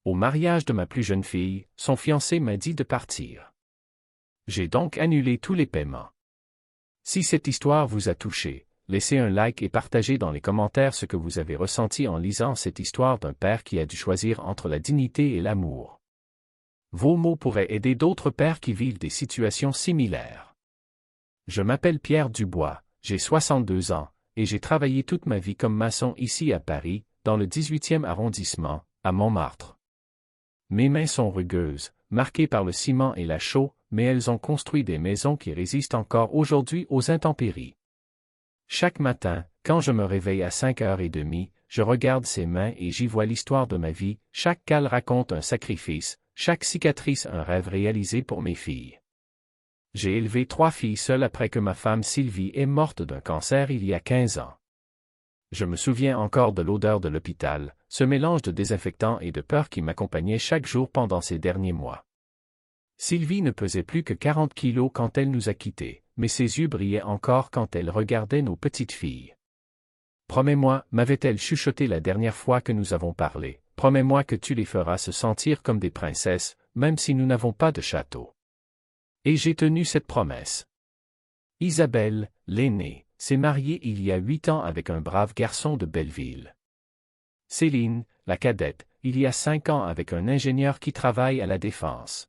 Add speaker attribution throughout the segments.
Speaker 1: Au mariage de ma plus jeune fille, son fiancé m'a dit de partir. J'ai donc annulé tous les paiements. Si cette histoire vous a touché, laissez un like et partagez dans les commentaires ce que vous avez ressenti en lisant cette histoire d'un père qui a dû choisir entre la dignité et l'amour. Vos mots pourraient aider d'autres pères qui vivent des situations similaires. Je m'appelle Pierre Dubois, j'ai 62 ans, et j'ai travaillé toute ma vie comme maçon ici à Paris, dans le 18e arrondissement, à Montmartre. Mes mains sont rugueuses, marquées par le ciment et la chaux, mais elles ont construit des maisons qui résistent encore aujourd'hui aux intempéries. Chaque matin, quand je me réveille à 5h30, je regarde ces mains et j'y vois l'histoire de ma vie, chaque cale raconte un sacrifice, chaque cicatrice un rêve réalisé pour mes filles. J'ai élevé 3 filles seules après que ma femme Sylvie est morte d'un cancer il y a 15 ans. Je me souviens encore de l'odeur de l'hôpital, ce mélange de désinfectant et de peur qui m'accompagnait chaque jour pendant ces derniers mois. Sylvie ne pesait plus que 40 kilos quand elle nous a quittés, mais ses yeux brillaient encore quand elle regardait nos petites filles. « Promets-moi, m'avait-elle chuchoté la dernière fois que nous avons parlé, promets-moi que tu les feras se sentir comme des princesses, même si nous n'avons pas de château. » Et j'ai tenu cette promesse. Isabelle, l'aînée, s'est mariée il y a 8 ans avec un brave garçon de Belleville. Céline, la cadette, il y a 5 ans avec un ingénieur qui travaille à la Défense.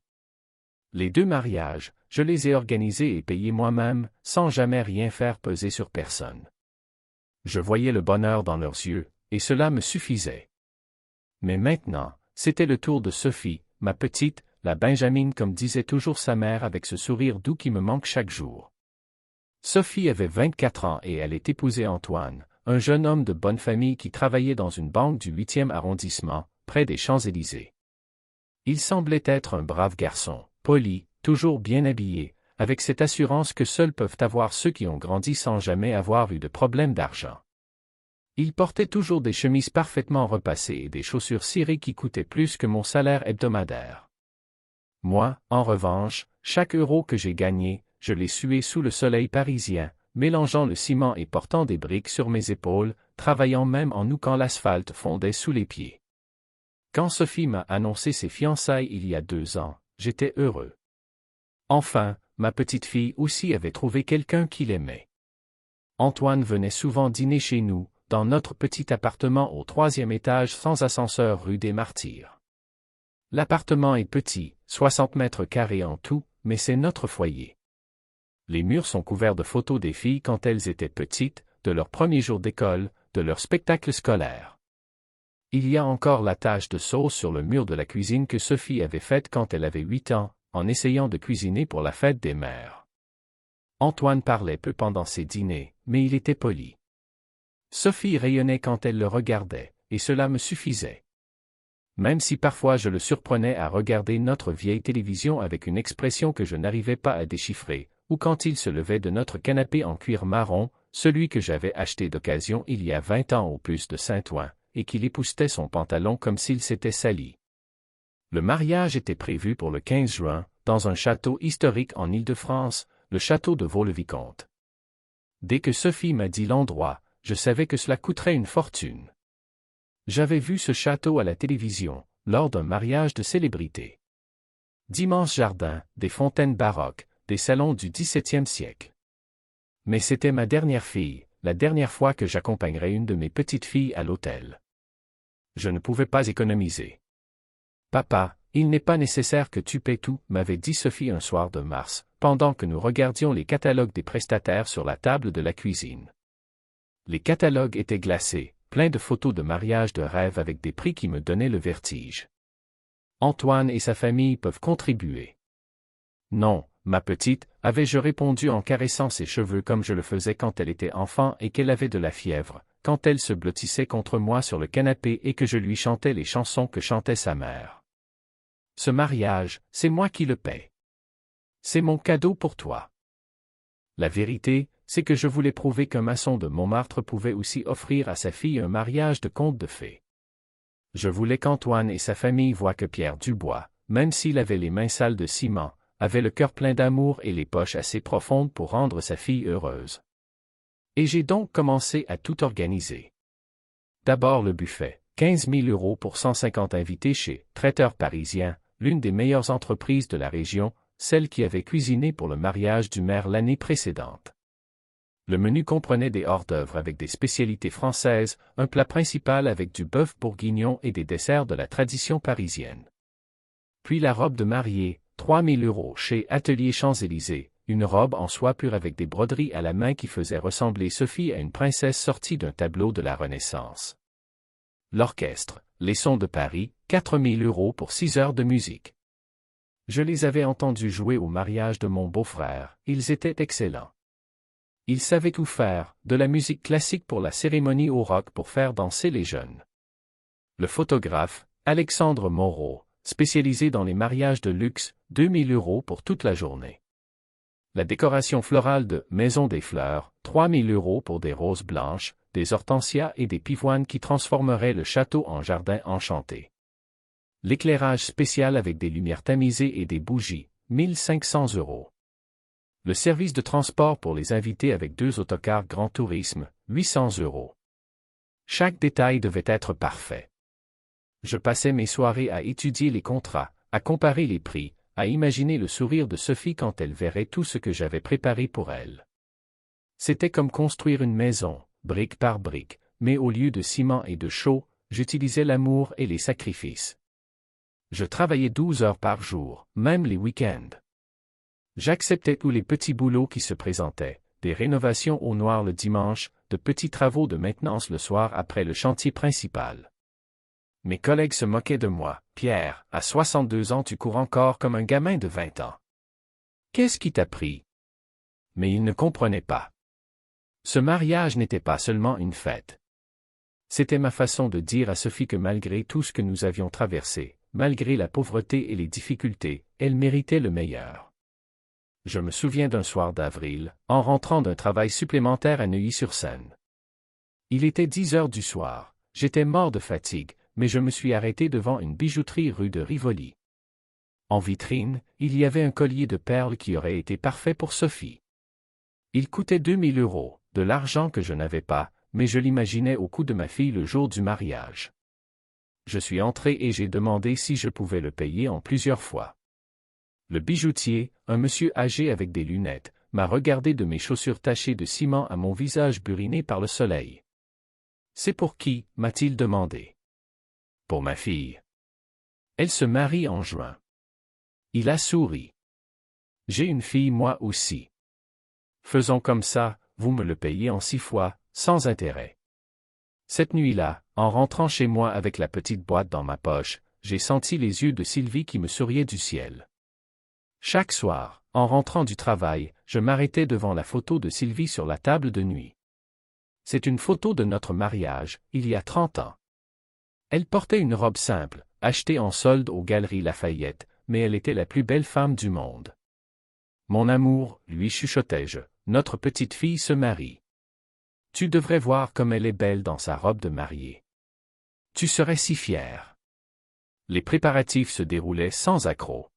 Speaker 1: Les 2 mariages, je les ai organisés et payés moi-même, sans jamais rien faire peser sur personne. Je voyais le bonheur dans leurs yeux, et cela me suffisait. Mais maintenant, c'était le tour de Sophie, ma petite, la Benjamine comme disait toujours sa mère avec ce sourire doux qui me manque chaque jour. Sophie avait 24 ans et elle est épousée Antoine, un jeune homme de bonne famille qui travaillait dans une banque du 8e arrondissement, près des Champs-Élysées. Il semblait être un brave garçon, poli, toujours bien habillé, avec cette assurance que seuls peuvent avoir ceux qui ont grandi sans jamais avoir eu de problème d'argent. Il portait toujours des chemises parfaitement repassées et des chaussures cirées qui coûtaient plus que mon salaire hebdomadaire. Moi, en revanche, chaque euro que j'ai gagné, je l'ai sué sous le soleil parisien, mélangeant le ciment et portant des briques sur mes épaules, travaillant même en août quand l'asphalte fondait sous les pieds. Quand Sophie m'a annoncé ses fiançailles il y a 2 ans, j'étais heureux. Enfin, ma petite fille aussi avait trouvé quelqu'un qui l'aimait. Antoine venait souvent dîner chez nous, dans notre petit appartement au 3e étage sans ascenseur rue des Martyrs. L'appartement est petit, 60 mètres carrés en tout, mais c'est notre foyer. Les murs sont couverts de photos des filles quand elles étaient petites, de leur premier jour d'école, de leur spectacle scolaire. Il y a encore la tache de sauce sur le mur de la cuisine que Sophie avait faite quand elle avait 8 ans, en essayant de cuisiner pour la fête des mères. Antoine parlait peu pendant ses dîners, mais il était poli. Sophie rayonnait quand elle le regardait, et cela me suffisait. Même si parfois je le surprenais à regarder notre vieille télévision avec une expression que je n'arrivais pas à déchiffrer, ou quand il se levait de notre canapé en cuir marron, celui que j'avais acheté d'occasion il y a 20 ans au puce de Saint-Ouen, et qu'il époussetait son pantalon comme s'il s'était sali. Le mariage était prévu pour le 15 juin, dans un château historique en Île-de-France, le château de Vaux-le-Vicomte. Dès que Sophie m'a dit l'endroit, je savais que cela coûterait une fortune. J'avais vu ce château à la télévision, lors d'un mariage de célébrité. D'immenses jardins, des fontaines baroques, des salons du XVIIe siècle. Mais c'était ma dernière fille, la dernière fois que j'accompagnerais une de mes petites filles à l'hôtel. Je ne pouvais pas économiser. « Papa, il n'est pas nécessaire que tu paies tout », m'avait dit Sophie un soir de mars, pendant que nous regardions les catalogues des prestataires sur la table de la cuisine. Les catalogues étaient glacés, pleins de photos de mariage de rêve avec des prix qui me donnaient le vertige. Antoine et sa famille peuvent contribuer. Non, ma petite, avais-je répondu en caressant ses cheveux comme je le faisais quand elle était enfant et qu'elle avait de la fièvre, quand elle se blottissait contre moi sur le canapé et que je lui chantais les chansons que chantait sa mère. Ce mariage, c'est moi qui le paie. C'est mon cadeau pour toi. La vérité, c'est que je voulais prouver qu'un maçon de Montmartre pouvait aussi offrir à sa fille un mariage de conte de fées. Je voulais qu'Antoine et sa famille voient que Pierre Dubois, même s'il avait les mains sales de ciment, avait le cœur plein d'amour et les poches assez profondes pour rendre sa fille heureuse. Et j'ai donc commencé à tout organiser. D'abord le buffet, 15 000 € pour 150 invités chez Traiteur Parisien, l'une des meilleures entreprises de la région, celle qui avait cuisiné pour le mariage du maire l'année précédente. Le menu comprenait des hors-d'œuvre avec des spécialités françaises, un plat principal avec du bœuf bourguignon et des desserts de la tradition parisienne. Puis la robe de mariée, 3 000 € chez Atelier Champs-Élysées, une robe en soie pure avec des broderies à la main qui faisait ressembler Sophie à une princesse sortie d'un tableau de la Renaissance. L'orchestre, Les Sons de Paris, 4 000 € pour 6 heures de musique. Je les avais entendus jouer au mariage de mon beau-frère, ils étaient excellents. Ils savaient tout faire, de la musique classique pour la cérémonie au rock pour faire danser les jeunes. Le photographe, Alexandre Moreau, spécialisé dans les mariages de luxe, 2 000 € pour toute la journée. La décoration florale de Maison des Fleurs, 3 000 € pour des roses blanches, des hortensias et des pivoines qui transformeraient le château en jardin enchanté. L'éclairage spécial avec des lumières tamisées et des bougies, 1 500 €. Le service de transport pour les invités avec 2 autocars Grand Tourisme, 800 €. Chaque détail devait être parfait. Je passais mes soirées à étudier les contrats, à comparer les prix, à imaginer le sourire de Sophie quand elle verrait tout ce que j'avais préparé pour elle. C'était comme construire une maison, brique par brique, mais au lieu de ciment et de chaux, j'utilisais l'amour et les sacrifices. Je travaillais 12 heures par jour, même les week-ends. J'acceptais tous les petits boulots qui se présentaient, des rénovations au noir le dimanche, de petits travaux de maintenance le soir après le chantier principal. Mes collègues se moquaient de moi. « Pierre, à 62 ans tu cours encore comme un gamin de 20 ans. Qu'est-ce qui t'a pris ?» Mais ils ne comprenaient pas. Ce mariage n'était pas seulement une fête. C'était ma façon de dire à Sophie que malgré tout ce que nous avions traversé, malgré la pauvreté et les difficultés, elle méritait le meilleur. Je me souviens d'un soir d'avril, en rentrant d'un travail supplémentaire à Neuilly-sur-Seine. Il était 10 heures du soir, j'étais mort de fatigue, mais je me suis arrêté devant une bijouterie rue de Rivoli. En vitrine, il y avait un collier de perles qui aurait été parfait pour Sophie. Il coûtait 2 000 €, de l'argent que je n'avais pas, mais je l'imaginais au cou de ma fille le jour du mariage. Je suis entré et j'ai demandé si je pouvais le payer en plusieurs fois. Le bijoutier, un monsieur âgé avec des lunettes, m'a regardé de mes chaussures tachées de ciment à mon visage buriné par le soleil. « C'est pour qui ?» m'a-t-il demandé. « Pour ma fille. Elle se marie en juin. » Il a souri. « J'ai une fille moi aussi. Faisons comme ça, vous me le payez en 6 fois, sans intérêt. » Cette nuit-là, en rentrant chez moi avec la petite boîte dans ma poche, j'ai senti les yeux de Sylvie qui me souriaient du ciel. Chaque soir, en rentrant du travail, je m'arrêtais devant la photo de Sylvie sur la table de nuit. C'est une photo de notre mariage, il y a 30 ans. Elle portait une robe simple, achetée en solde aux Galeries Lafayette, mais elle était la plus belle femme du monde. Mon amour, lui chuchotai-je, notre petite fille se marie. Tu devrais voir comme elle est belle dans sa robe de mariée. Tu serais si fier. Les préparatifs se déroulaient sans accroc.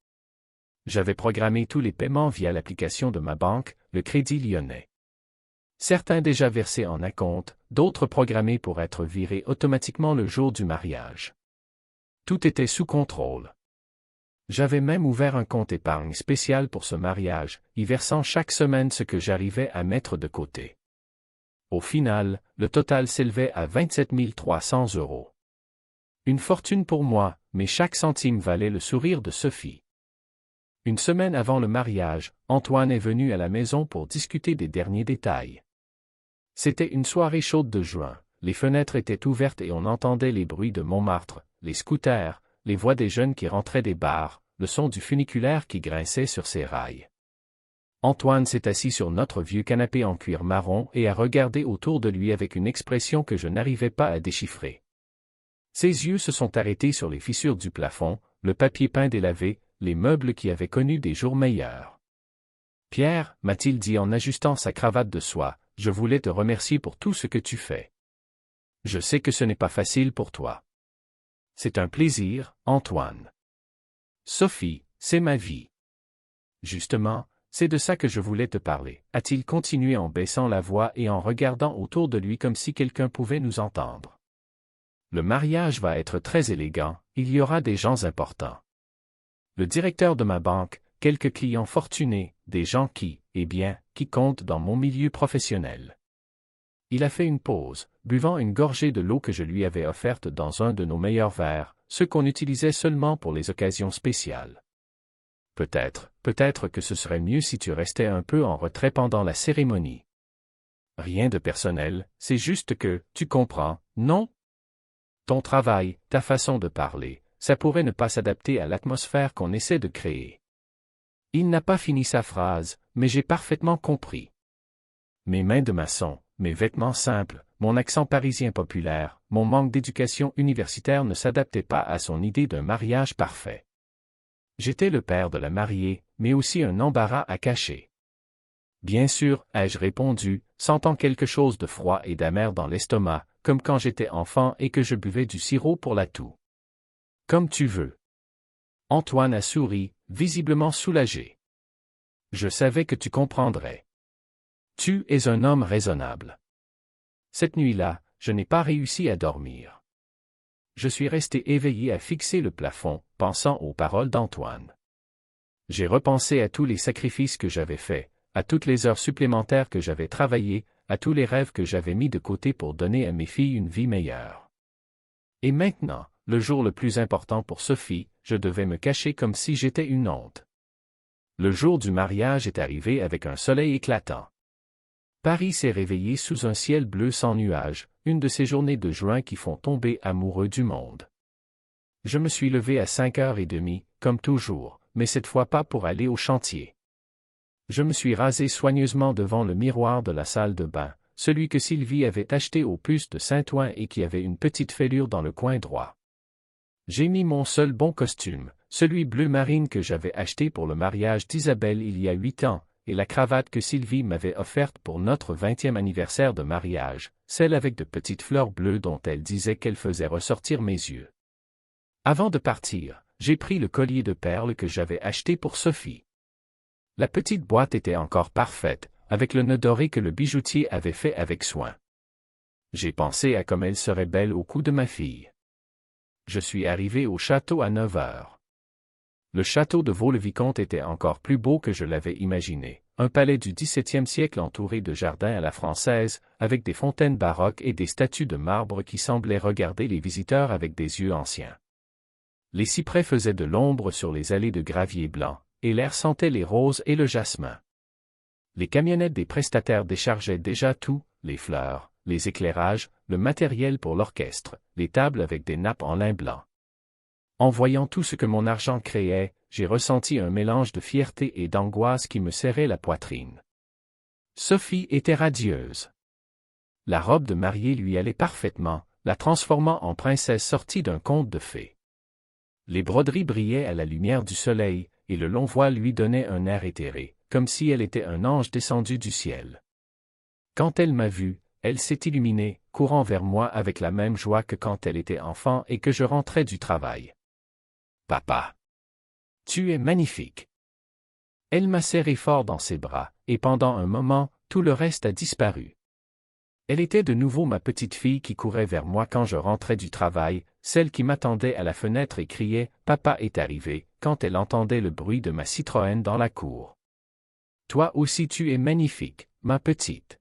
Speaker 1: J'avais programmé tous les paiements via l'application de ma banque, le Crédit Lyonnais. Certains déjà versés en acompte, d'autres programmés pour être virés automatiquement le jour du mariage. Tout était sous contrôle. J'avais même ouvert un compte épargne spécial pour ce mariage, y versant chaque semaine ce que j'arrivais à mettre de côté. Au final, le total s'élevait à 27 300 €. Une fortune pour moi, mais chaque centime valait le sourire de Sophie. Une semaine avant le mariage, Antoine est venu à la maison pour discuter des derniers détails. C'était une soirée chaude de juin, les fenêtres étaient ouvertes et on entendait les bruits de Montmartre, les scooters, les voix des jeunes qui rentraient des bars, le son du funiculaire qui grinçait sur ses rails. Antoine s'est assis sur notre vieux canapé en cuir marron et a regardé autour de lui avec une expression que je n'arrivais pas à déchiffrer. Ses yeux se sont arrêtés sur les fissures du plafond, le papier peint délavé, les meubles qui avaient connu des jours meilleurs. « Pierre, m'a-t-il dit en ajustant sa cravate de soie, je voulais te remercier pour tout ce que tu fais. Je sais que ce n'est pas facile pour toi. C'est un plaisir, Antoine. Sophie, c'est ma vie. Justement, c'est de ça que je voulais te parler, a-t-il continué en baissant la voix et en regardant autour de lui comme si quelqu'un pouvait nous entendre. Le mariage va être très élégant, il y aura des gens importants. Le directeur de ma banque, quelques clients fortunés, des gens qui comptent dans mon milieu professionnel. Il a fait une pause, buvant une gorgée de l'eau que je lui avais offerte dans un de nos meilleurs verres, ceux qu'on utilisait seulement pour les occasions spéciales. Peut-être que ce serait mieux si tu restais un peu en retrait pendant la cérémonie. Rien de personnel, c'est juste que, tu comprends, non? Ton travail, ta façon de parler, ça pourrait ne pas s'adapter à l'atmosphère qu'on essaie de créer. Il n'a pas fini sa phrase, mais j'ai parfaitement compris. Mes mains de maçon, mes vêtements simples, mon accent parisien populaire, mon manque d'éducation universitaire ne s'adaptaient pas à son idée d'un mariage parfait. J'étais le père de la mariée, mais aussi un embarras à cacher. Bien sûr, ai-je répondu, sentant quelque chose de froid et d'amer dans l'estomac, comme quand j'étais enfant et que je buvais du sirop pour la toux. Comme tu veux. Antoine a souri, visiblement soulagé. Je savais que tu comprendrais. Tu es un homme raisonnable. Cette nuit-là, je n'ai pas réussi à dormir. Je suis resté éveillé à fixer le plafond, pensant aux paroles d'Antoine. J'ai repensé à tous les sacrifices que j'avais faits, à toutes les heures supplémentaires que j'avais travaillées, à tous les rêves que j'avais mis de côté pour donner à mes filles une vie meilleure. Et maintenant, le jour le plus important pour Sophie, je devais me cacher comme si j'étais une honte. Le jour du mariage est arrivé avec un soleil éclatant. Paris s'est réveillé sous un ciel bleu sans nuages, une de ces journées de juin qui font tomber amoureux du monde. Je me suis levé à 5h30, comme toujours, mais cette fois pas pour aller au chantier. Je me suis rasé soigneusement devant le miroir de la salle de bain, celui que Sylvie avait acheté au puce de Saint-Ouen et qui avait une petite fêlure dans le coin droit. J'ai mis mon seul bon costume, celui bleu marine que j'avais acheté pour le mariage d'Isabelle il y a 8 ans, et la cravate que Sylvie m'avait offerte pour notre 20e anniversaire de mariage, celle avec de petites fleurs bleues dont elle disait qu'elle faisait ressortir mes yeux. Avant de partir, j'ai pris le collier de perles que j'avais acheté pour Sophie. La petite boîte était encore parfaite, avec le nœud doré que le bijoutier avait fait avec soin. J'ai pensé à comme elle serait belle au cou de ma fille. Je suis arrivé au château à 9h. Le château de Vaux-le-Vicomte était encore plus beau que je l'avais imaginé, un palais du XVIIe siècle entouré de jardins à la française, avec des fontaines baroques et des statues de marbre qui semblaient regarder les visiteurs avec des yeux anciens. Les cyprès faisaient de l'ombre sur les allées de gravier blanc, et l'air sentait les roses et le jasmin. Les camionnettes des prestataires déchargeaient déjà tout, les fleurs, les éclairages, le matériel pour l'orchestre, les tables avec des nappes en lin blanc. En voyant tout ce que mon argent créait, j'ai ressenti un mélange de fierté et d'angoisse qui me serrait la poitrine. Sophie était radieuse. La robe de mariée lui allait parfaitement, la transformant en princesse sortie d'un conte de fées. Les broderies brillaient à la lumière du soleil, et le long voile lui donnait un air éthéré, comme si elle était un ange descendu du ciel. Quand elle m'a vu, elle s'est illuminée, courant vers moi avec la même joie que quand elle était enfant et que je rentrais du travail. Papa! Tu es magnifique! Elle m'a serré fort dans ses bras, et pendant un moment, tout le reste a disparu. Elle était de nouveau ma petite fille qui courait vers moi quand je rentrais du travail, celle qui m'attendait à la fenêtre et criait « Papa est arrivé » quand elle entendait le bruit de ma Citroën dans la cour. Toi aussi tu es magnifique, ma petite.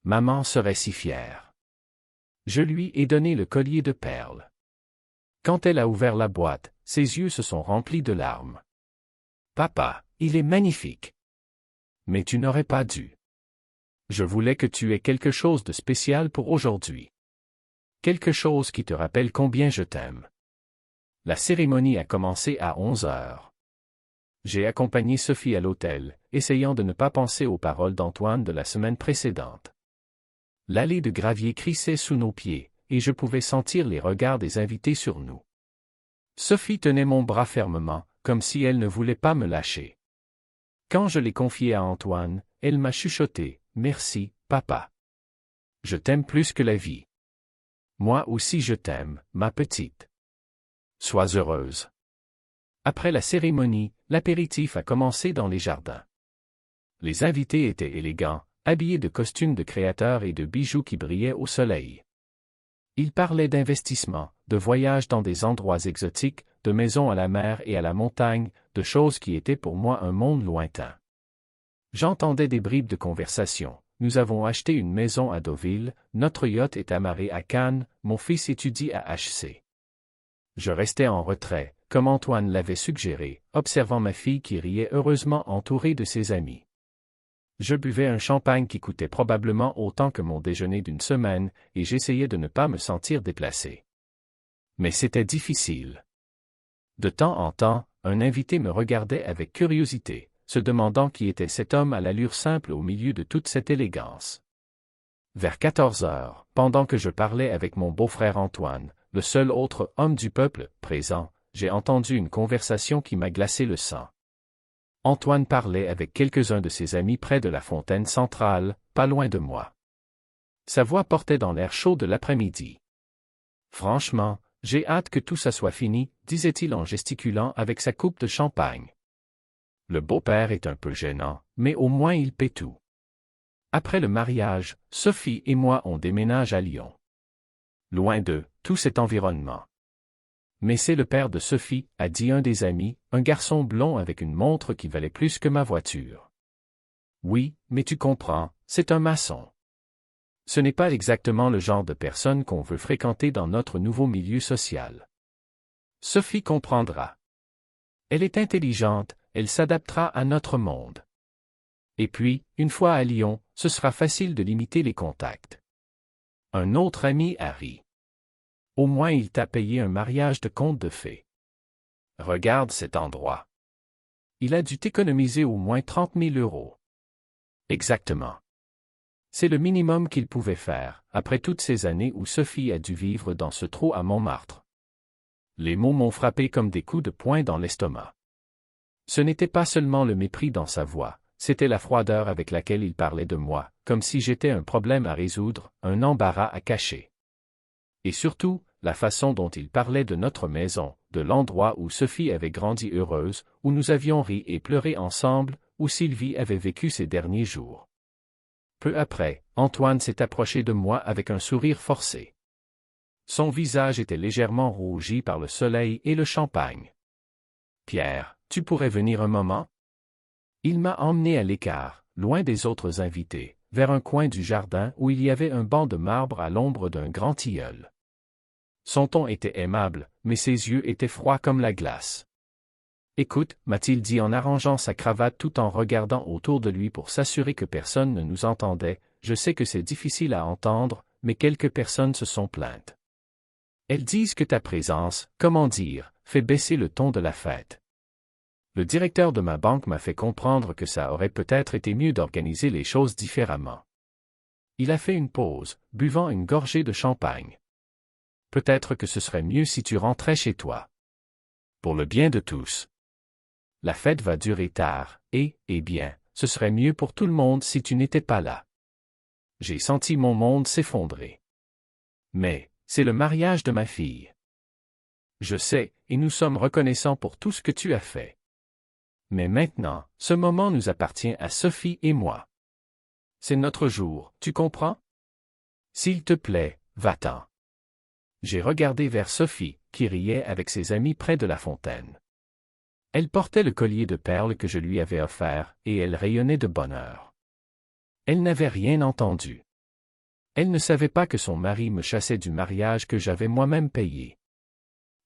Speaker 1: Maman serait si fière. Je lui ai donné le collier de perles. Quand elle a ouvert la boîte, ses yeux se sont remplis de larmes. Papa, il est magnifique. Mais tu n'aurais pas dû. Je voulais que tu aies quelque chose de spécial pour aujourd'hui. Quelque chose qui te rappelle combien je t'aime. La cérémonie a commencé à 11h. J'ai accompagné Sophie à l'hôtel, essayant de ne pas penser aux paroles d'Antoine de la semaine précédente. L'allée de gravier crissait sous nos pieds, et je pouvais sentir les regards des invités sur nous. Sophie tenait mon bras fermement, comme si elle ne voulait pas me lâcher. Quand je l'ai confié à Antoine, elle m'a chuchoté « Merci, papa. Je t'aime plus que la vie. Moi aussi je t'aime, ma petite. Sois heureuse. » Après la cérémonie, l'apéritif a commencé dans les jardins. Les invités étaient élégants, habillés de costumes de créateurs et de bijoux qui brillaient au soleil. Il parlait d'investissement, de voyages dans des endroits exotiques, de maisons à la mer et à la montagne, de choses qui étaient pour moi un monde lointain. J'entendais des bribes de conversation. Nous avons acheté une maison à Deauville, notre yacht est amarré à Cannes, mon fils étudie à HC. Je restais en retrait, comme Antoine l'avait suggéré, observant ma fille qui riait heureusement entourée de ses amis. Je buvais un champagne qui coûtait probablement autant que mon déjeuner d'une semaine, et j'essayais de ne pas me sentir déplacé. Mais c'était difficile. De temps en temps, un invité me regardait avec curiosité, se demandant qui était cet homme à l'allure simple au milieu de toute cette élégance. Vers 14 heures, pendant que je parlais avec mon beau-frère Antoine, le seul autre homme du peuple présent, j'ai entendu une conversation qui m'a glacé le sang. Antoine parlait avec quelques-uns de ses amis près de la fontaine centrale, pas loin de moi. Sa voix portait dans l'air chaud de l'après-midi. Franchement, j'ai hâte que tout ça soit fini, disait-il en gesticulant avec sa coupe de champagne. Le beau-père est un peu gênant, mais au moins il paie tout. Après le mariage, Sophie et moi on déménage à Lyon. Loin de tout cet environnement. Mais c'est le père de Sophie, a dit un des amis, un garçon blond avec une montre qui valait plus que ma voiture. Oui, mais tu comprends, c'est un maçon. Ce n'est pas exactement le genre de personne qu'on veut fréquenter dans notre nouveau milieu social. Sophie comprendra. Elle est intelligente, elle s'adaptera à notre monde. Et puis, une fois à Lyon, ce sera facile de limiter les contacts. Un autre ami a ri. Au moins il t'a payé un mariage de conte de fées. Regarde cet endroit. Il a dû t'économiser au moins 30 000 €. Exactement. C'est le minimum qu'il pouvait faire, après toutes ces années où Sophie a dû vivre dans ce trou à Montmartre. Les mots m'ont frappé comme des coups de poing dans l'estomac. Ce n'était pas seulement le mépris dans sa voix, c'était la froideur avec laquelle il parlait de moi, comme si j'étais un problème à résoudre, un embarras à cacher. Et surtout, la façon dont il parlait de notre maison, de l'endroit où Sophie avait grandi heureuse, où nous avions ri et pleuré ensemble, où Sylvie avait vécu ses derniers jours. Peu après, Antoine s'est approché de moi avec un sourire forcé. Son visage était légèrement rougi par le soleil et le champagne. « Pierre, tu pourrais venir un moment ?» Il m'a emmené à l'écart, loin des autres invités, vers un coin du jardin où il y avait un banc de marbre à l'ombre d'un grand tilleul. Son ton était aimable, mais ses yeux étaient froids comme la glace. « Écoute, » m'a-t-il dit en arrangeant sa cravate tout en regardant autour de lui pour s'assurer que personne ne nous entendait, « je sais que c'est difficile à entendre, mais quelques personnes se sont plaintes. Elles disent que ta présence, comment dire, fait baisser le ton de la fête. Le directeur de ma banque m'a fait comprendre que ça aurait peut-être été mieux d'organiser les choses différemment. » Il a fait une pause, buvant une gorgée de champagne. « Peut-être que ce serait mieux si tu rentrais chez toi. Pour le bien de tous. La fête va durer tard, et, eh bien, ce serait mieux pour tout le monde si tu n'étais pas là. » J'ai senti mon monde s'effondrer. Mais, c'est le mariage de ma fille. Je sais, et nous sommes reconnaissants pour tout ce que tu as fait. Mais maintenant, ce moment nous appartient à Sophie et moi. C'est notre jour, tu comprends? S'il te plaît, va-t'en. J'ai regardé vers Sophie, qui riait avec ses amis près de la fontaine. Elle portait le collier de perles que je lui avais offert, et elle rayonnait de bonheur. Elle n'avait rien entendu. Elle ne savait pas que son mari me chassait du mariage que j'avais moi-même payé.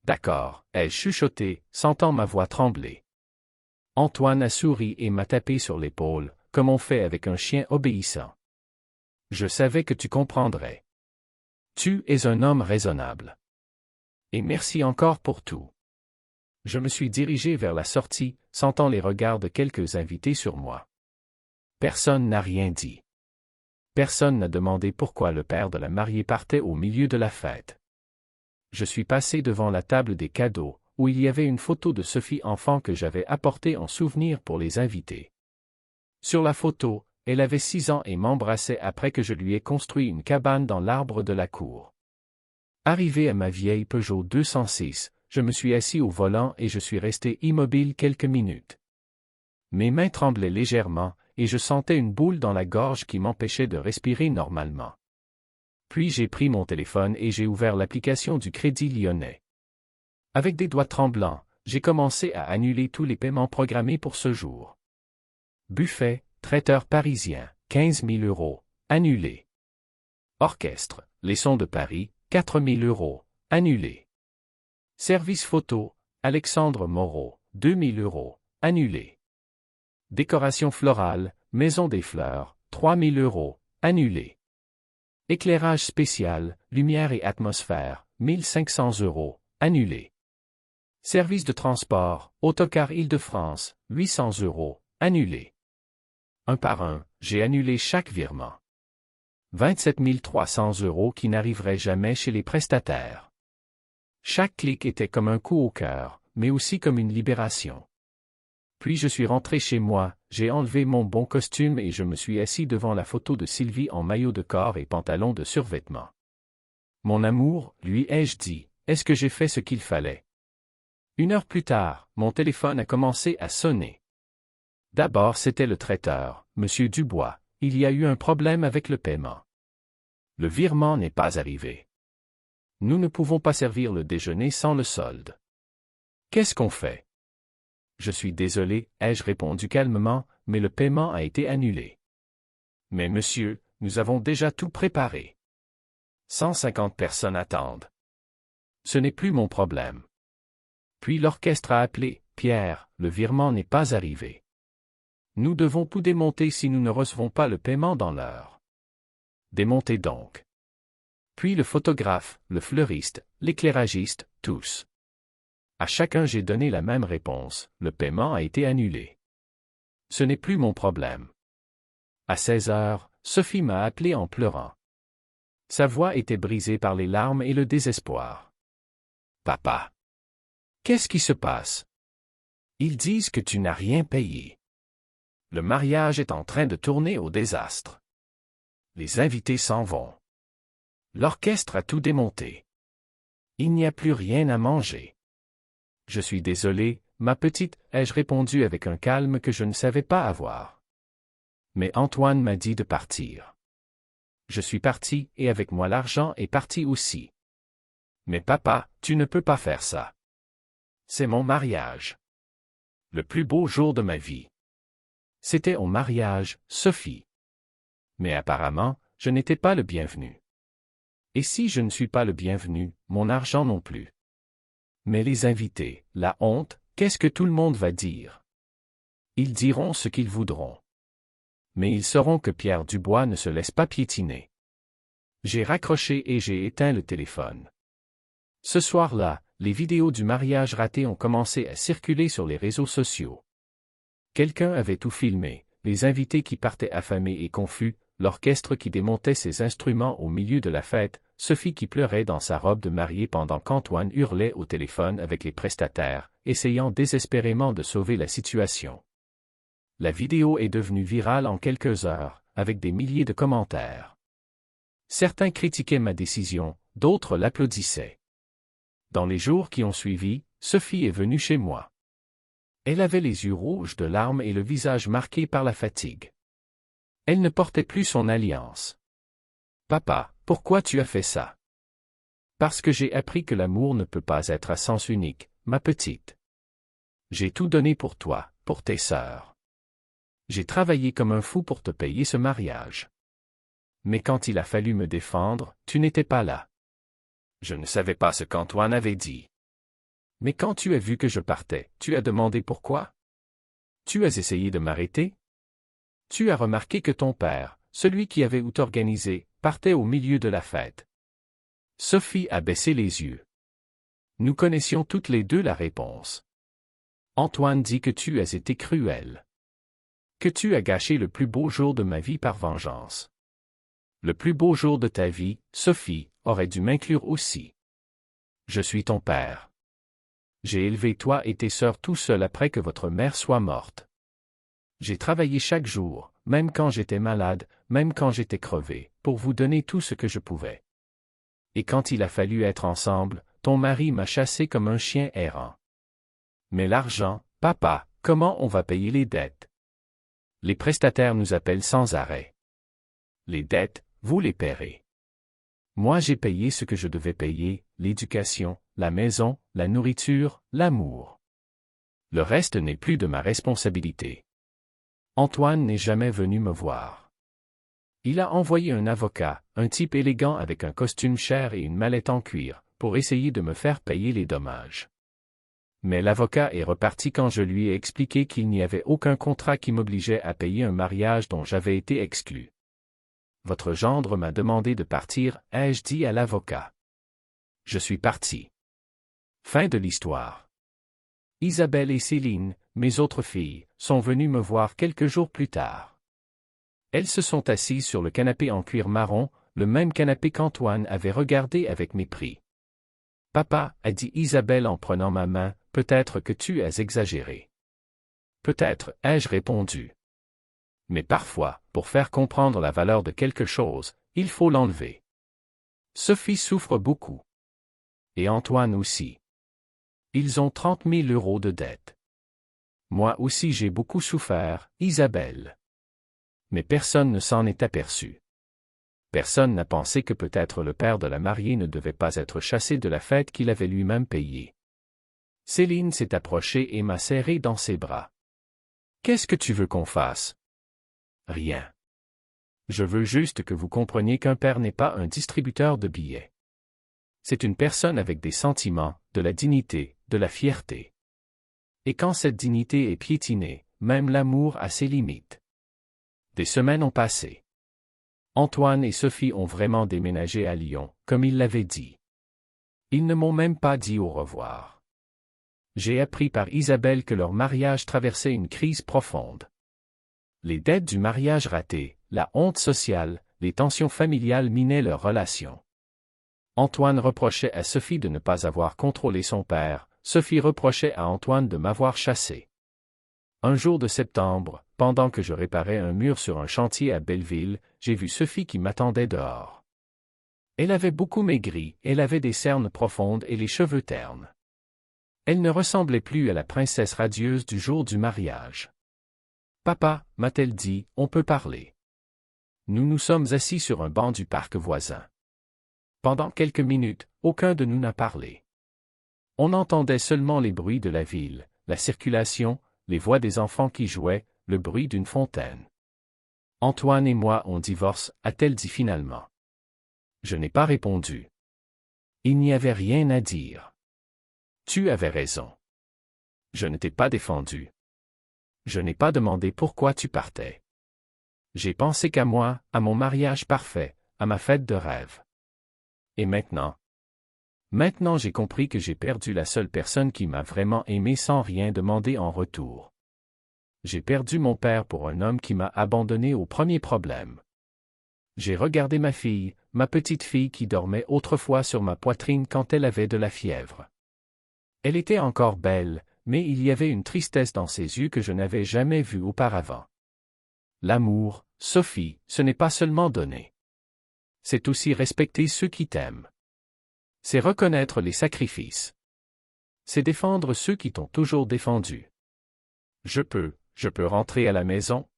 Speaker 1: D'accord, ai-je chuchoté, sentant ma voix trembler. Antoine a souri et m'a tapé sur l'épaule, comme on fait avec un chien obéissant. Je savais que tu comprendrais. Tu es un homme raisonnable. Et merci encore pour tout. Je me suis dirigé vers la sortie, sentant les regards de quelques invités sur moi. Personne n'a rien dit. Personne n'a demandé pourquoi le père de la mariée partait au milieu de la fête. Je suis passé devant la table des cadeaux, où il y avait une photo de Sophie enfant que j'avais apportée en souvenir pour les invités. Sur la photo, elle avait 6 ans et m'embrassait après que je lui ai construit une cabane dans l'arbre de la cour. Arrivé à ma vieille Peugeot 206, je me suis assis au volant et je suis resté immobile quelques minutes. Mes mains tremblaient légèrement, et je sentais une boule dans la gorge qui m'empêchait de respirer normalement. Puis j'ai pris mon téléphone et j'ai ouvert l'application du Crédit Lyonnais. Avec des doigts tremblants, j'ai commencé à annuler tous les paiements programmés pour ce jour. Buffet, traiteur parisien, 15 000 €, annulé. Orchestre, Les Sons de Paris, 4 000 €, annulé. Service photo, Alexandre Moreau, 2 000 €, annulé. Décoration florale, Maison des Fleurs, 3 000 €, annulé. Éclairage spécial, lumière et atmosphère, 1 500 €, annulé. Service de transport, Autocar Île-de-France, 800 €, annulé. Un par un, j'ai annulé chaque virement. 27 300 € qui n'arriveraient jamais chez les prestataires. Chaque clic était comme un coup au cœur, mais aussi comme une libération. Puis je suis rentré chez moi, j'ai enlevé mon bon costume et je me suis assis devant la photo de Sylvie en maillot de corps et pantalon de survêtement. Mon amour, lui ai-je dit, est-ce que j'ai fait ce qu'il fallait? 1 heure plus tard, mon téléphone a commencé à sonner. D'abord c'était le traiteur, Monsieur Dubois, il y a eu un problème avec le paiement. Le virement n'est pas arrivé. Nous ne pouvons pas servir le déjeuner sans le solde. Qu'est-ce qu'on fait? Je suis désolé, ai-je répondu calmement, mais le paiement a été annulé. Mais monsieur, nous avons déjà tout préparé. 150 personnes attendent. Ce n'est plus mon problème. Puis l'orchestre a appelé, Pierre, le virement n'est pas arrivé. Nous devons tout démonter si nous ne recevons pas le paiement dans l'heure. Démontez donc. Puis le photographe, le fleuriste, l'éclairagiste, tous. À chacun j'ai donné la même réponse, le paiement a été annulé. Ce n'est plus mon problème. À 16 heures, Sophie m'a appelé en pleurant. Sa voix était brisée par les larmes et le désespoir. Papa. Qu'est-ce qui se passe? Ils disent que tu n'as rien payé. Le mariage est en train de tourner au désastre. Les invités s'en vont. L'orchestre a tout démonté. Il n'y a plus rien à manger. Je suis désolé, ma petite, ai-je répondu avec un calme que je ne savais pas avoir. Mais Antoine m'a dit de partir. Je suis parti, et avec moi l'argent est parti aussi. Mais papa, tu ne peux pas faire ça. C'est mon mariage. Le plus beau jour de ma vie. C'était au mariage, Sophie. Mais apparemment, je n'étais pas le bienvenu. Et si je ne suis pas le bienvenu, mon argent non plus. Mais les invités, la honte, qu'est-ce que tout le monde va dire? Ils diront ce qu'ils voudront. Mais ils sauront que Pierre Dubois ne se laisse pas piétiner. J'ai raccroché et j'ai éteint le téléphone. Ce soir-là, les vidéos du mariage raté ont commencé à circuler sur les réseaux sociaux. Quelqu'un avait tout filmé, les invités qui partaient affamés et confus, l'orchestre qui démontait ses instruments au milieu de la fête, Sophie qui pleurait dans sa robe de mariée pendant qu'Antoine hurlait au téléphone avec les prestataires, essayant désespérément de sauver la situation. La vidéo est devenue virale en quelques heures, avec des milliers de commentaires. Certains critiquaient ma décision, d'autres l'applaudissaient. Dans les jours qui ont suivi, Sophie est venue chez moi. Elle avait les yeux rouges de larmes et le visage marqué par la fatigue. Elle ne portait plus son alliance. « Papa, pourquoi tu as fait ça? » « Parce que j'ai appris que l'amour ne peut pas être à sens unique, ma petite. J'ai tout donné pour toi, pour tes sœurs. J'ai travaillé comme un fou pour te payer ce mariage. Mais quand il a fallu me défendre, tu n'étais pas là. Je ne savais pas ce qu'Antoine avait dit. Mais quand tu as vu que je partais, tu as demandé pourquoi? Tu as essayé de m'arrêter? Tu as remarqué que ton père, celui qui avait tout organisé, partait au milieu de la fête. Sophie a baissé les yeux. Nous connaissions toutes les deux la réponse. Antoine dit que tu as été cruel. Que tu as gâché le plus beau jour de ma vie par vengeance. Le plus beau jour de ta vie, Sophie, aurait dû m'inclure aussi. Je suis ton père. J'ai élevé toi et tes sœurs tout seul après que votre mère soit morte. J'ai travaillé chaque jour, même quand j'étais malade, même quand j'étais crevé, pour vous donner tout ce que je pouvais. Et quand il a fallu être ensemble, ton mari m'a chassé comme un chien errant. Mais l'argent, papa, comment on va payer les dettes? Les prestataires nous appellent sans arrêt. Les dettes, vous les paierez. Moi j'ai payé ce que je devais payer, l'éducation, la maison, la nourriture, l'amour. Le reste n'est plus de ma responsabilité. Antoine n'est jamais venu me voir. Il a envoyé un avocat, un type élégant avec un costume cher et une mallette en cuir, pour essayer de me faire payer les dommages. Mais l'avocat est reparti quand je lui ai expliqué qu'il n'y avait aucun contrat qui m'obligeait à payer un mariage dont j'avais été exclu. Votre gendre m'a demandé de partir, ai-je dit à l'avocat. Je suis parti. Fin de l'histoire. Isabelle et Céline, mes autres filles, sont venues me voir quelques jours plus tard. Elles se sont assises sur le canapé en cuir marron, le même canapé qu'Antoine avait regardé avec mépris. « Papa, a dit Isabelle en prenant ma main, peut-être que tu as exagéré. »« Peut-être, ai-je répondu. Mais parfois, pour faire comprendre la valeur de quelque chose, il faut l'enlever. Sophie souffre beaucoup. Et Antoine aussi. Ils ont 30 000 € de dette. Moi aussi j'ai beaucoup souffert, Isabelle. Mais personne ne s'en est aperçu. Personne n'a pensé que peut-être le père de la mariée ne devait pas être chassé de la fête qu'il avait lui-même payée. Céline s'est approchée et m'a serré dans ses bras. « Qu'est-ce que tu veux qu'on fasse? » « Rien. Je veux juste que vous compreniez qu'un père n'est pas un distributeur de billets. C'est une personne avec des sentiments, de la dignité, de la fierté. Et quand cette dignité est piétinée, même l'amour a ses limites. » Des semaines ont passé. Antoine et Sophie ont vraiment déménagé à Lyon, comme ils l'avaient dit. Ils ne m'ont même pas dit au revoir. J'ai appris par Isabelle que leur mariage traversait une crise profonde. Les dettes du mariage raté, la honte sociale, les tensions familiales minaient leur relation. Antoine reprochait à Sophie de ne pas avoir contrôlé son père, Sophie reprochait à Antoine de m'avoir chassé. Un jour de septembre, pendant que je réparais un mur sur un chantier à Belleville, j'ai vu Sophie qui m'attendait dehors. Elle avait beaucoup maigri, elle avait des cernes profondes et les cheveux ternes. Elle ne ressemblait plus à la princesse radieuse du jour du mariage. « Papa, m'a-t-elle dit, on peut parler. » Nous nous sommes assis sur un banc du parc voisin. Pendant quelques minutes, aucun de nous n'a parlé. On entendait seulement les bruits de la ville, la circulation, les voix des enfants qui jouaient, le bruit d'une fontaine. « Antoine et moi on divorce, a-t-elle dit finalement. Je n'ai pas répondu. Il n'y avait rien à dire. Tu avais raison. Je ne t'ai pas défendu. Je n'ai pas demandé pourquoi tu partais. J'ai pensé qu'à moi, à mon mariage parfait, à ma fête de rêve. Et maintenant? Maintenant j'ai compris que j'ai perdu la seule personne qui m'a vraiment aimé sans rien demander en retour. J'ai perdu mon père pour un homme qui m'a abandonné au premier problème. J'ai regardé ma fille, ma petite fille qui dormait autrefois sur ma poitrine quand elle avait de la fièvre. Elle était encore belle, mais il y avait une tristesse dans ses yeux que je n'avais jamais vue auparavant. L'amour, Sophie, ce n'est pas seulement donner. C'est aussi respecter ceux qui t'aiment. C'est reconnaître les sacrifices. C'est défendre ceux qui t'ont toujours défendu. Je peux rentrer à la maison?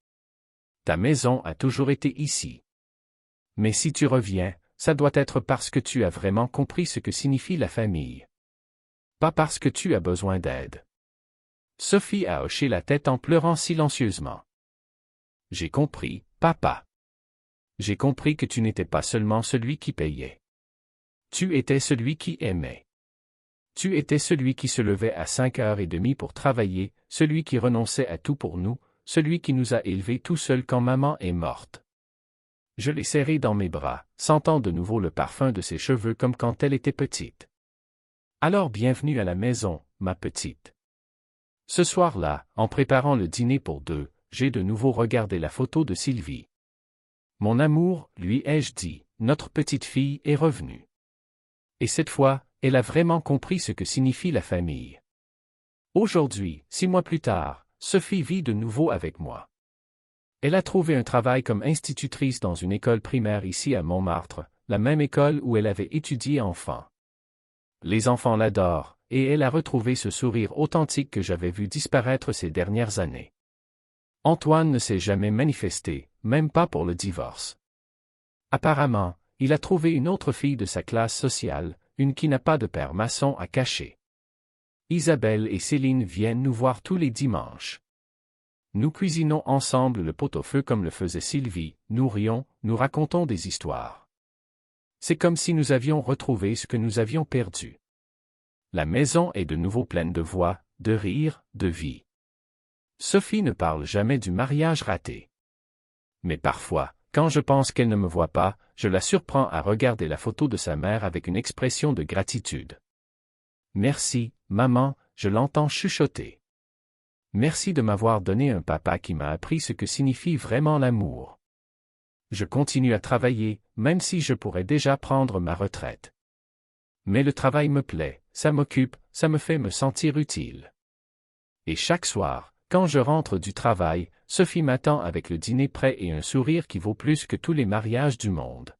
Speaker 1: Ta maison a toujours été ici. Mais si tu reviens, ça doit être parce que tu as vraiment compris ce que signifie la famille. Pas parce que tu as besoin d'aide. Sophie a hoché la tête en pleurant silencieusement. J'ai compris, papa. J'ai compris que tu n'étais pas seulement celui qui payait. Tu étais celui qui aimait. Tu étais celui qui se levait à 5h30 pour travailler, celui qui renonçait à tout pour nous, celui qui nous a élevés tout seul quand maman est morte. Je l'ai serré dans mes bras, sentant de nouveau le parfum de ses cheveux comme quand elle était petite. Alors bienvenue à la maison, ma petite. Ce soir-là, en préparant le dîner pour deux, j'ai de nouveau regardé la photo de Sylvie. Mon amour, lui ai-je dit, notre petite fille est revenue. Et cette fois, elle a vraiment compris ce que signifie la famille. Aujourd'hui, 6 mois plus tard, Sophie vit de nouveau avec moi. Elle a trouvé un travail comme institutrice dans une école primaire ici à Montmartre, la même école où elle avait étudié enfant. Les enfants l'adorent, et elle a retrouvé ce sourire authentique que j'avais vu disparaître ces dernières années. Antoine ne s'est jamais manifesté, même pas pour le divorce. Apparemment, il a trouvé une autre fille de sa classe sociale, une qui n'a pas de père maçon à cacher. Isabelle et Céline viennent nous voir tous les dimanches. Nous cuisinons ensemble le pot-au-feu comme le faisait Sylvie, nous rions, nous racontons des histoires. C'est comme si nous avions retrouvé ce que nous avions perdu. La maison est de nouveau pleine de voix, de rire, de vie. Sophie ne parle jamais du mariage raté. Mais parfois, quand je pense qu'elle ne me voit pas, je la surprends à regarder la photo de sa mère avec une expression de gratitude. Merci, maman, je l'entends chuchoter. Merci de m'avoir donné un papa qui m'a appris ce que signifie vraiment l'amour. Je continue à travailler, même si je pourrais déjà prendre ma retraite. Mais le travail me plaît, ça m'occupe, ça me fait me sentir utile. Et chaque soir, quand je rentre du travail, Sophie m'attend avec le dîner prêt et un sourire qui vaut plus que tous les mariages du monde.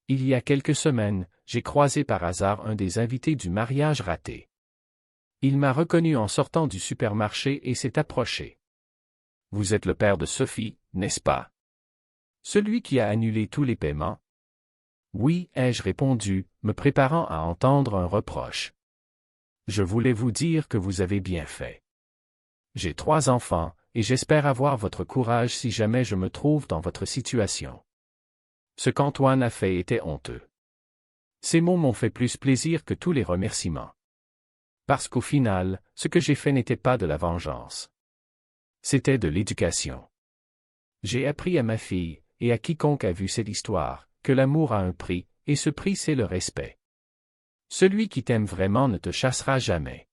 Speaker 1: Il y a quelques semaines, j'ai croisé par hasard un des invités du mariage raté. Il m'a reconnu en sortant du supermarché et s'est approché. « Vous êtes le père de Sophie, n'est-ce pas? Celui qui a annulé tous les paiements? » « Oui, ai-je répondu, me préparant à entendre un reproche. « Je voulais vous dire que vous avez bien fait. J'ai 3 enfants, et j'espère avoir votre courage si jamais je me trouve dans votre situation. » Ce qu'Antoine a fait était honteux. Ces mots m'ont fait plus plaisir que tous les remerciements. Parce qu'au final, ce que j'ai fait n'était pas de la vengeance. C'était de l'éducation. J'ai appris à ma fille, et à quiconque a vu cette histoire, que l'amour a un prix, et ce prix c'est le respect. Celui qui t'aime vraiment ne te chassera jamais.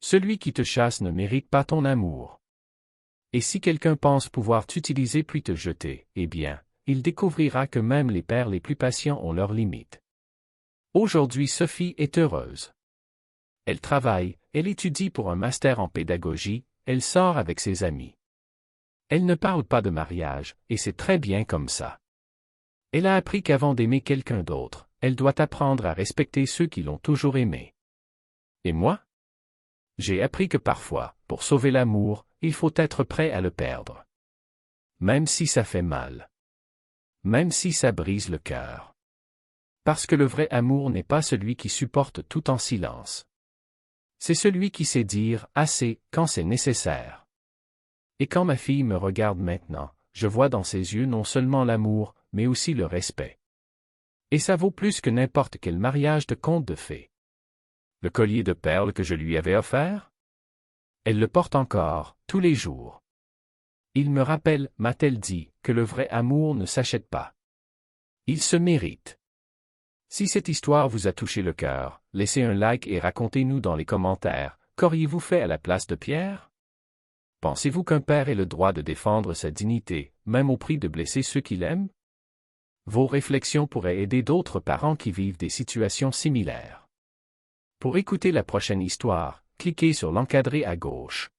Speaker 1: Celui qui te chasse ne mérite pas ton amour. Et si quelqu'un pense pouvoir t'utiliser puis te jeter, eh bien, il découvrira que même les pères les plus patients ont leurs limites. Aujourd'hui Sophie est heureuse. Elle travaille, elle étudie pour un master en pédagogie, elle sort avec ses amis. Elle ne parle pas de mariage, et c'est très bien comme ça. Elle a appris qu'avant d'aimer quelqu'un d'autre, elle doit apprendre à respecter ceux qui l'ont toujours aimée. Et moi? J'ai appris que parfois, pour sauver l'amour, il faut être prêt à le perdre. Même si ça fait mal. Même si ça brise le cœur. Parce que le vrai amour n'est pas celui qui supporte tout en silence. C'est celui qui sait dire « assez » quand c'est nécessaire. Et quand ma fille me regarde maintenant, je vois dans ses yeux non seulement l'amour, mais aussi le respect. Et ça vaut plus que n'importe quel mariage de conte de fées. Le collier de perles que je lui avais offert? Elle le porte encore, tous les jours. Il me rappelle, m'a-t-elle dit, que le vrai amour ne s'achète pas. Il se mérite. Si cette histoire vous a touché le cœur, laissez un like et racontez-nous dans les commentaires, qu'auriez-vous fait à la place de Pierre? Pensez-vous qu'un père ait le droit de défendre sa dignité, même au prix de blesser ceux qu'il aime? Vos réflexions pourraient aider d'autres parents qui vivent des situations similaires. Pour écouter la prochaine histoire, cliquez sur l'encadré à gauche.